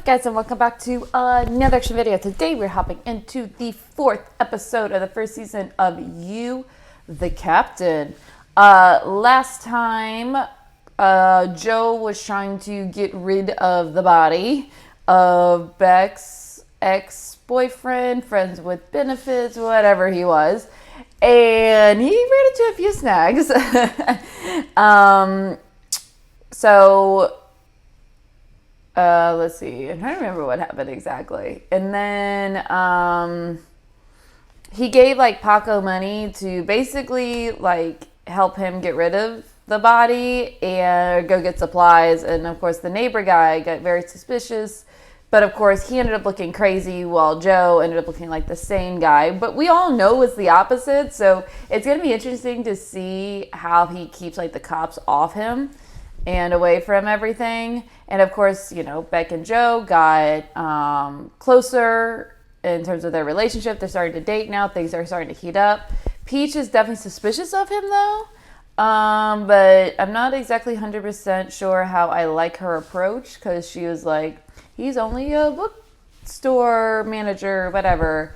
guys, and welcome back to another action video. Today we're hopping into the 4th episode of the first season of You, the Captain. Last time, Joe was trying to get rid of the body of Beck's ex-boyfriend, friends with benefits, whatever he was. And he ran into a few snags. Let's see. I'm trying to remember what happened exactly. And then he gave like Paco money to basically like help him get rid of the body and go get supplies. And of course the neighbor guy got very suspicious. But of course he ended up looking crazy while Joe ended up looking like the sane guy. But we all know it's the opposite. So it's going to be interesting to see how he keeps like the cops off him and away from everything. And of course, you know, Beck and Joe got closer in terms of their relationship. They're starting to date now. Things are starting to heat up. Peach is definitely suspicious of him though. But I'm not exactly 100% sure how I like her approach, because she was like, he's only a bookstore manager, whatever.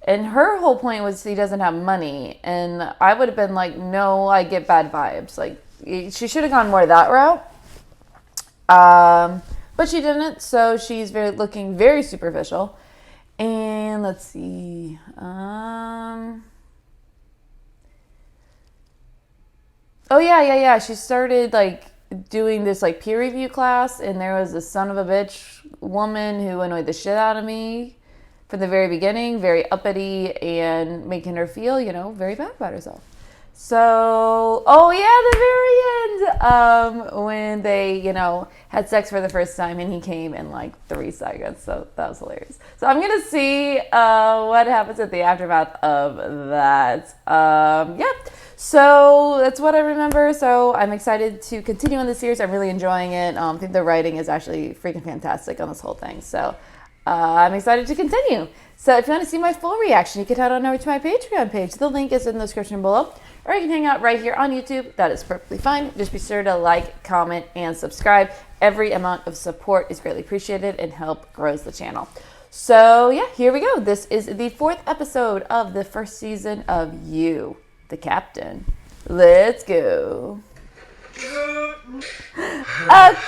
And her whole point was he doesn't have money. And I would have been like, no, I get bad vibes. Like, she should have gone more that route. But she didn't, so she's looking very superficial. And let's see. Oh yeah. She started like doing this like peer review class, and there was this son of a bitch woman who annoyed the shit out of me from the very beginning, very uppity and making her feel, you know, very bad about herself. So, the very end, when they, you know, had sex for the first time, and he came in like 3 seconds. So that was hilarious. So I'm going to see what happens at the aftermath of that. So that's what I remember. So I'm excited to continue on the series. I'm really enjoying it. I think the writing is actually freaking fantastic on this whole thing. So I'm excited to continue. So if you want to see my full reaction, you can head on over to my Patreon page. The link is in the description below. Or you can hang out right here on YouTube. That is perfectly fine. Just be sure to like, comment, and subscribe. Every amount of support is greatly appreciated and help grows the channel. So yeah, here we go. This is the 4th episode of the first season of You, the Captain. Let's go. Awkward.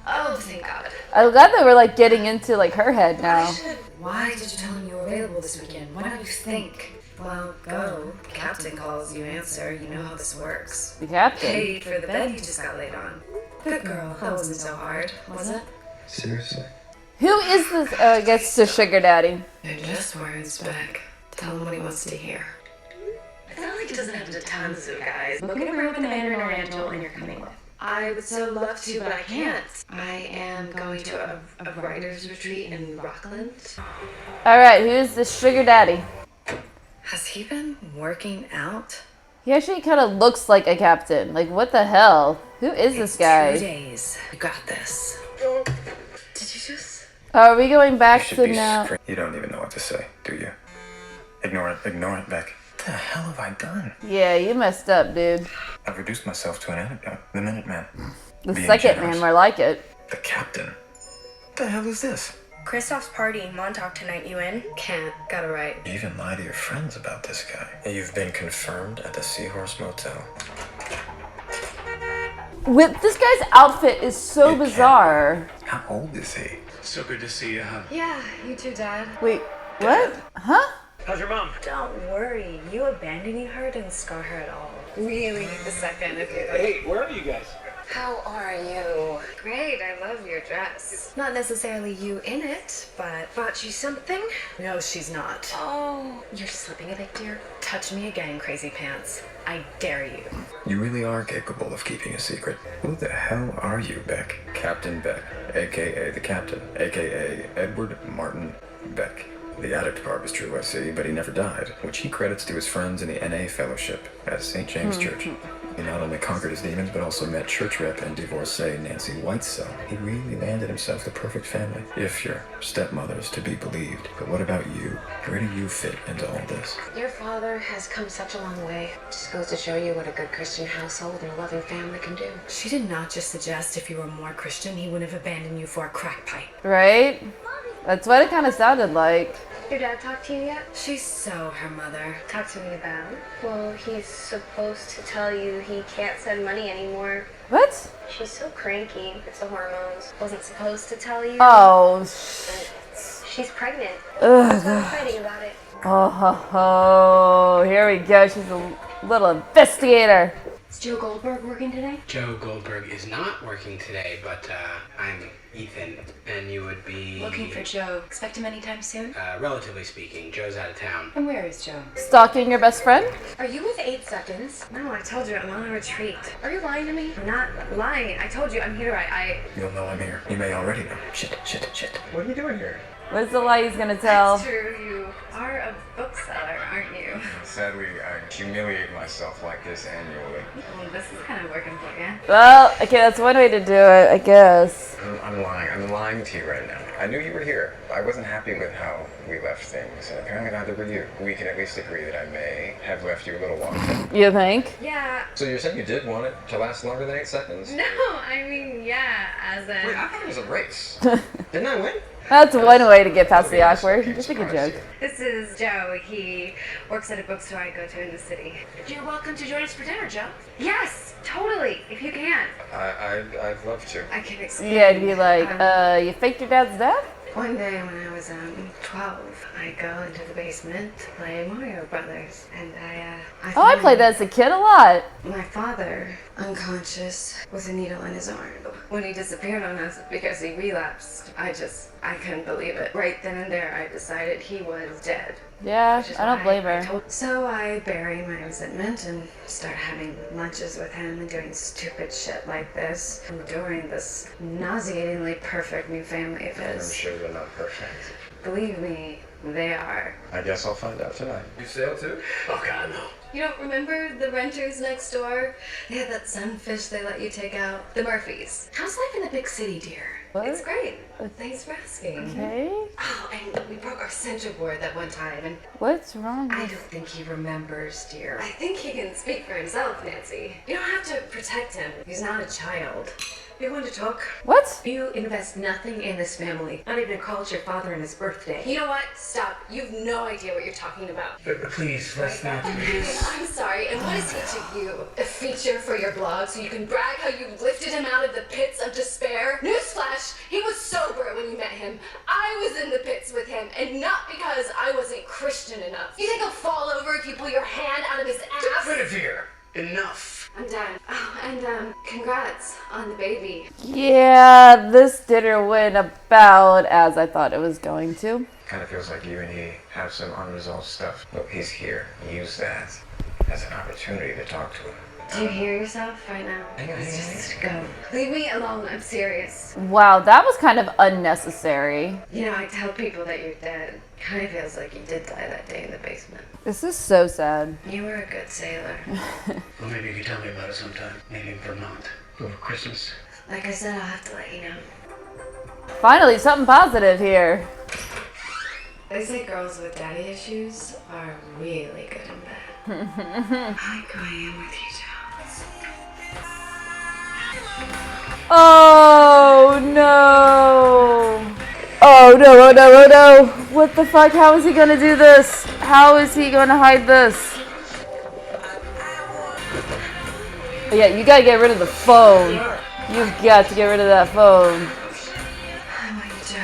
Oh, thank God. I'm glad that we're like getting into like her head now. Why did you tell him you were available this weekend? Why don't you think? Well, go. The captain calls, you answer. You know how this works. The captain? Paid for the bed you just got laid on. Good girl. That wasn't so hard, was it? Seriously? Who is this? I guess the sugar daddy. They're just words, Beck. Tell him what he wants to hear. I feel like it doesn't happen to tons of guys. Look at a room in the Mandarin Oriental and you're coming with. I would so love to, but I can't. I am going to a writer's retreat in Rockland. Alright, who's this sugar daddy? Has he been working out? He actually kind of looks like a captain. Like, what the hell? Who is this guy? 2 days. You got this. Did you just... Are we going back You to should be now? You don't even know what to say, do you? Ignore it, Beck. What the hell have I done? Yeah, you messed up, dude. I've reduced myself to an anecdote. The Minuteman. The Being second generous. man, more like it. The Captain. What the hell is this? Kristoff's party, Montauk tonight, you in? Can't. Gotta write. You even lie to your friends about this guy. You've been confirmed at the Seahorse Motel. With this guy's outfit is so You can't. bizarre. How old is he? So good to see you, huh? Yeah, you too, Dad. Wait, what? Huh? How's your mom? Don't worry, you abandoning her didn't scar her at all. Really need the second if you... Hey, where are you guys? How are you? Great, I love your dress. Not necessarily you in it, but... Bought you something? No, she's not. Oh, you're slipping a bit, dear. Touch me again, crazy pants. I dare you. You really are capable of keeping a secret. Who the hell are you, Beck? Captain Beck, a.k.a. the Captain, a.k.a. Edward Martin Beck. The addict part was true, I see, but he never died, which he credits to his friends in the NA Fellowship at St. James Church. He not only conquered his demons, but also met church rep and divorcee Nancy Whitesell. He really landed himself the perfect family, if your stepmother is to be believed. But what about you? Where do you fit into all this? Your father has come such a long way. Just goes to show you what a good Christian household and a loving family can do. She did not just suggest if you were more Christian, he wouldn't have abandoned you for a crack pipe. Right? That's what it kind of sounded like. Your dad talked to you yet? She's so her mother. Talk to me about it. Well, he's supposed to tell you he can't send money anymore. What? She's so cranky. It's the hormones. Wasn't supposed to tell you. Oh, She's pregnant. ugh. So I'm fighting about it. Oh, ho, ho. Here we go. She's a little investigator. Is Joe Goldberg working today? Joe Goldberg is not working today, but I'm Ethan, and you would be... Looking for Joe. Expect him anytime soon? relatively speaking, Joe's out of town. And where is Joe? Stalking your best friend? Are you with 8 Seconds? No, I told you I'm on a retreat. Are you lying to me? I'm not lying. I told you I'm here. You'll know I'm here. You may already know. Shit. What are you doing here? What's the lie he's gonna tell? True, you are a bookseller, aren't you? Sadly, I humiliate myself like this annually. Well, this is kind of working for you. Well, okay, that's one way to do it, I guess. I'm lying. I'm lying to you right now. I knew you were here. I wasn't happy with how we left things, and apparently neither were you. We can at least agree that I may have left you a little long. You think? Yeah. So you're saying you did want it to last longer than 8 seconds? No, I mean, yeah, as in... Wait, I thought it was a race. Didn't I win? That's one way to get past the awkward. Just make a joke. This is Joe. He works at a bookstore I go to in the city. You're welcome to join us for dinner, Joe. Yes, totally, if you can. I'd love to. I can explain. Yeah, it'd be like, you faked your dad's death? One day when I was 12, I go into the basement to play Mario Brothers, and I Oh, I find played that as a kid a lot. my father unconscious with a needle in his arm. When he disappeared on us because he relapsed, I couldn't believe it. Right then and there, I decided he was dead. Yeah, Which is I don't why blame her. So I bury my resentment and start having lunches with him and doing stupid shit like this, enduring this nauseatingly perfect new family of I'm his. sure they're not perfect. Believe me, they are. I guess I'll find out tonight. You sail too? Oh, God, no. You don't remember the renters next door? They had that sunfish they let you take out. The Murphys. How's life in the big city, dear? What? It's great. Thanks for asking. Okay. Oh, and we broke our center board that one time, and What's wrong? I don't think he remembers, dear. I think he can speak for himself, Nancy. You don't have to protect him. He's not a child. You want to talk? What? You invest nothing in this family. Not even called your father on his birthday. You know what? Stop. You've no idea what you're talking about. Please, let's not do I'm this. sorry, and what is he to you? A feature for your blog so you can brag how you lifted him out of the pits of despair? Newsflash, he was sober when you met him. I was in the pits with him, and not because I wasn't Christian enough. You think he'll fall over if you pull your hand out of his ass? Guinevere, enough. I'm done. Oh, and congrats on the baby. Yeah, this dinner went about as I thought it was going to. Kind of feels like you and he have some unresolved stuff. Look, he's here. Use that as an opportunity to talk to him. Do you hear yourself right now? Hang on, Let's hang on, just go. Leave me alone. I'm serious. Wow, that was kind of unnecessary. You know, I tell people that you're dead. Kind of feels like you did die that day in the basement. This is so sad. You were a good sailor. Well, maybe you could tell me about it sometime. Maybe in Vermont. Over Christmas. Like I said, I'll have to let you know. Finally, something positive here. They say girls with daddy issues are really good in bed. I go in with you, Joe. Oh no! Oh no, oh no, oh no! What the fuck? How is he gonna do this? How is he gonna hide this? Oh, yeah, you gotta get rid of the phone. You've got to get rid of that phone. I'm with you,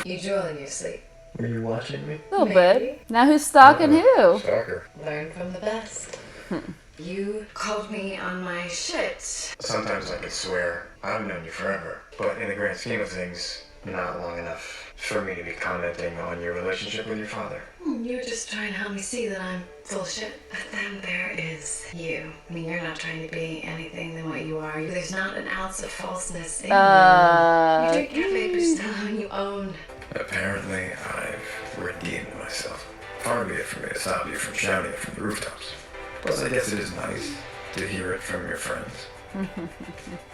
Joe. You drool in your sleep. Were you watching me? A little bit. Now who's stalking who? Stalker. Learn from the best. You called me on my shit. Sometimes I could swear I've known you forever, but in the grand scheme of things, not long enough for me to be commenting on your relationship with your father. You're just trying to help me see that I'm full shit. But then there is you. I mean, you're not trying to be anything than what you are. There's not an ounce of falseness in you. You drink cafe, but still who you own. Apparently, I've redeemed myself. Far be it from me to stop you from shouting it from the rooftops. Plus, I guess it is nice to hear it from your friends.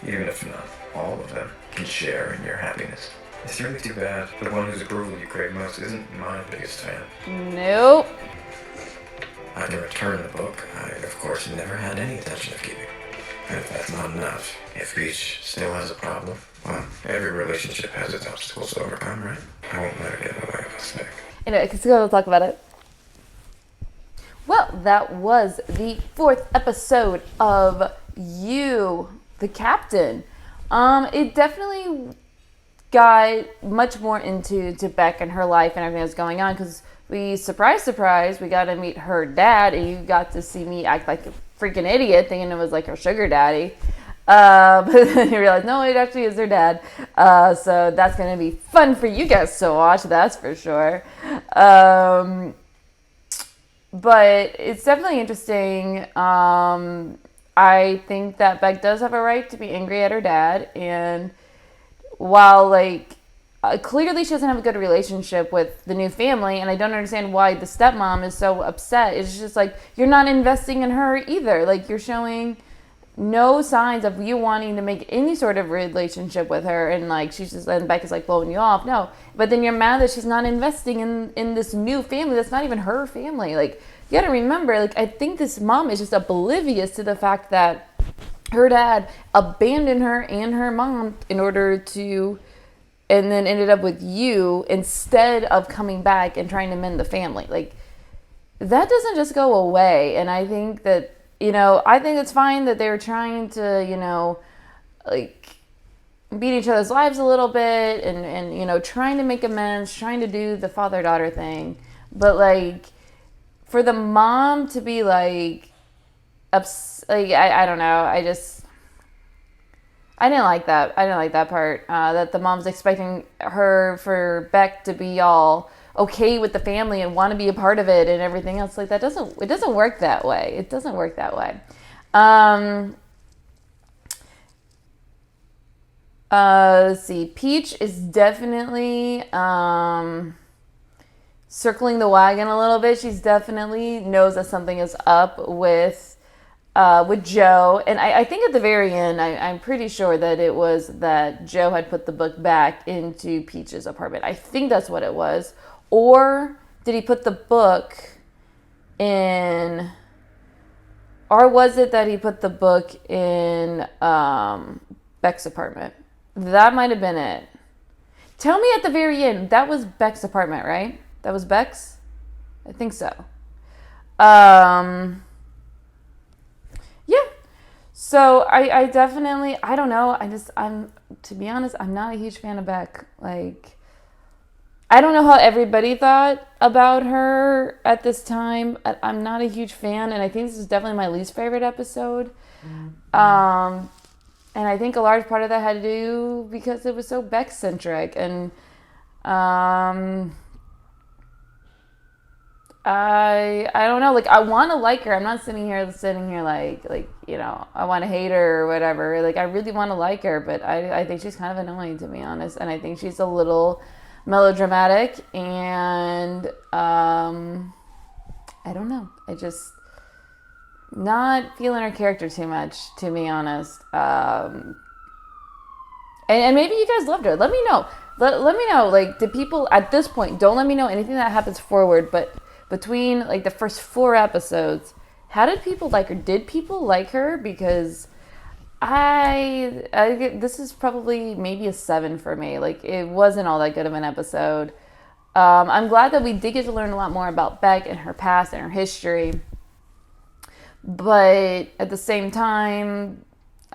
Even if not all of them can share in your happiness. It's really too bad the one whose approval you crave most isn't my biggest fan. Nope. After returning the book, I, of course, never had any intention of keeping. And if that's not enough, if Peach still has a problem, well, every relationship has its obstacles to overcome, right? I won't let her get in the way of us, Vic. Anyway, let's go talk about it. Well, that was the 4th episode of You, the Captain. It definitely got much more into Beck and her life and everything that's going on, because we, surprise, we got to meet her dad, and you got to see me act like a freaking idiot thinking it was like her sugar daddy. But then you realize, no, it actually is her dad. So that's going to be fun for you guys to watch, that's for sure. But it's definitely interesting. I think that Beck does have a right to be angry at her dad. And while, like, clearly she doesn't have a good relationship with the new family, and I don't understand why the stepmom is so upset. It's just like, you're not investing in her either. Like, you're showing no signs of you wanting to make any sort of relationship with her, and like she's just, and Beck is like blowing you off. No, but then you're mad that she's not investing in this new family that's not even her family. Like, you gotta remember, like, I think this mom is just oblivious to the fact that her dad abandoned her and her mom in order to, and then ended up with you instead of coming back and trying to mend the family. Like, that doesn't just go away. And I think that, I think it's fine that they were trying to, like, beat each other's lives a little bit and trying to make amends, trying to do the father-daughter thing. But, like, for the mom to be, like, I don't know. I didn't like that. I didn't like that part. That the mom's expecting for Beck to be all okay with the family and want to be a part of it and everything else. Like, it doesn't work that way. It doesn't work that way. Let's see. Peach is definitely circling the wagon a little bit. She's definitely knows that something is up with Joe. And I think at the very end, I'm pretty sure that it was that Joe had put the book back into Peach's apartment. I think that's what it was. Or did he put the book in, or was it that he put the book in Beck's apartment? That might have been it. Tell me at the very end, that was Beck's apartment, right? That was Beck's? I think so. Yeah. So I definitely, I don't know. To be honest, I'm not a huge fan of Beck. Like, I don't know how everybody thought about her at this time. I'm not a huge fan, and I think this is definitely my least favorite episode. And I think a large part of that had to do because it was so Beck-centric, and I don't know. Like, I want to like her. I'm not sitting here like I want to hate her or whatever. Like, I really want to like her, but I think she's kind of annoying, to be honest, and I think she's a little melodramatic, and I don't know. I just not feeling her character too much, to be honest. And maybe you guys loved her. Let me know. Let me know. Like, did people at this point? Don't let me know anything that happens forward, but between like the first 4 episodes, how did people like her? Did people like her? Because this is probably maybe a 7 for me. Like, it wasn't all that good of an episode. I'm glad that we did get to learn a lot more about Beck and her past and her history. But at the same time,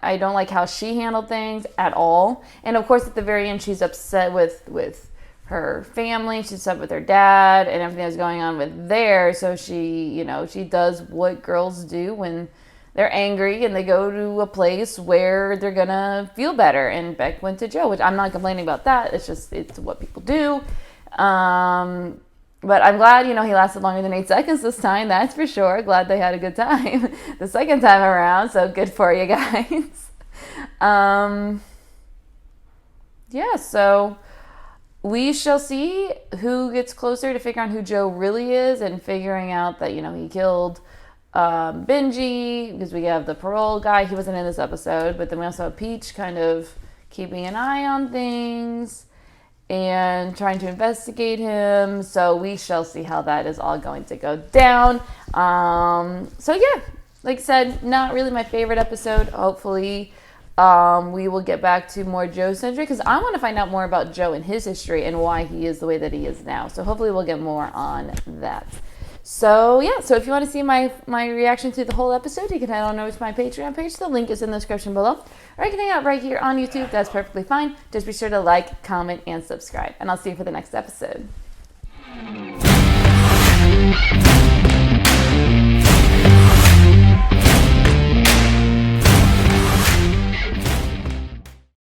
I don't like how she handled things at all. And of course, at the very end, she's upset with her family. She's upset with her dad and everything that's going on with there. So she does what girls do when they're angry, and they go to a place where they're gonna feel better. And Beck went to Joe, which I'm not complaining about that. It's what people do. But I'm glad, he lasted longer than 8 seconds this time. That's for sure. Glad they had a good time the second time around. So good for you guys. Yeah, so we shall see who gets closer to figuring out who Joe really is and figuring out that, he killed Benji, because we have the parole guy. He wasn't in this episode, but then we also have Peach kind of keeping an eye on things and trying to investigate him. So we shall see how that is all going to go down. So yeah, like I said, not really my favorite episode. Hopefully we will get back to more Joe-centric, because I want to find out more about Joe and his history and why he is the way that he is now. So hopefully we'll get more on that. So yeah, so if you want to see my reaction to the whole episode, you can head on over to my Patreon page. The link is in the description below. Or you can hang out right here on YouTube. That's perfectly fine. Just be sure to like, comment, and subscribe. And I'll see you for the next episode.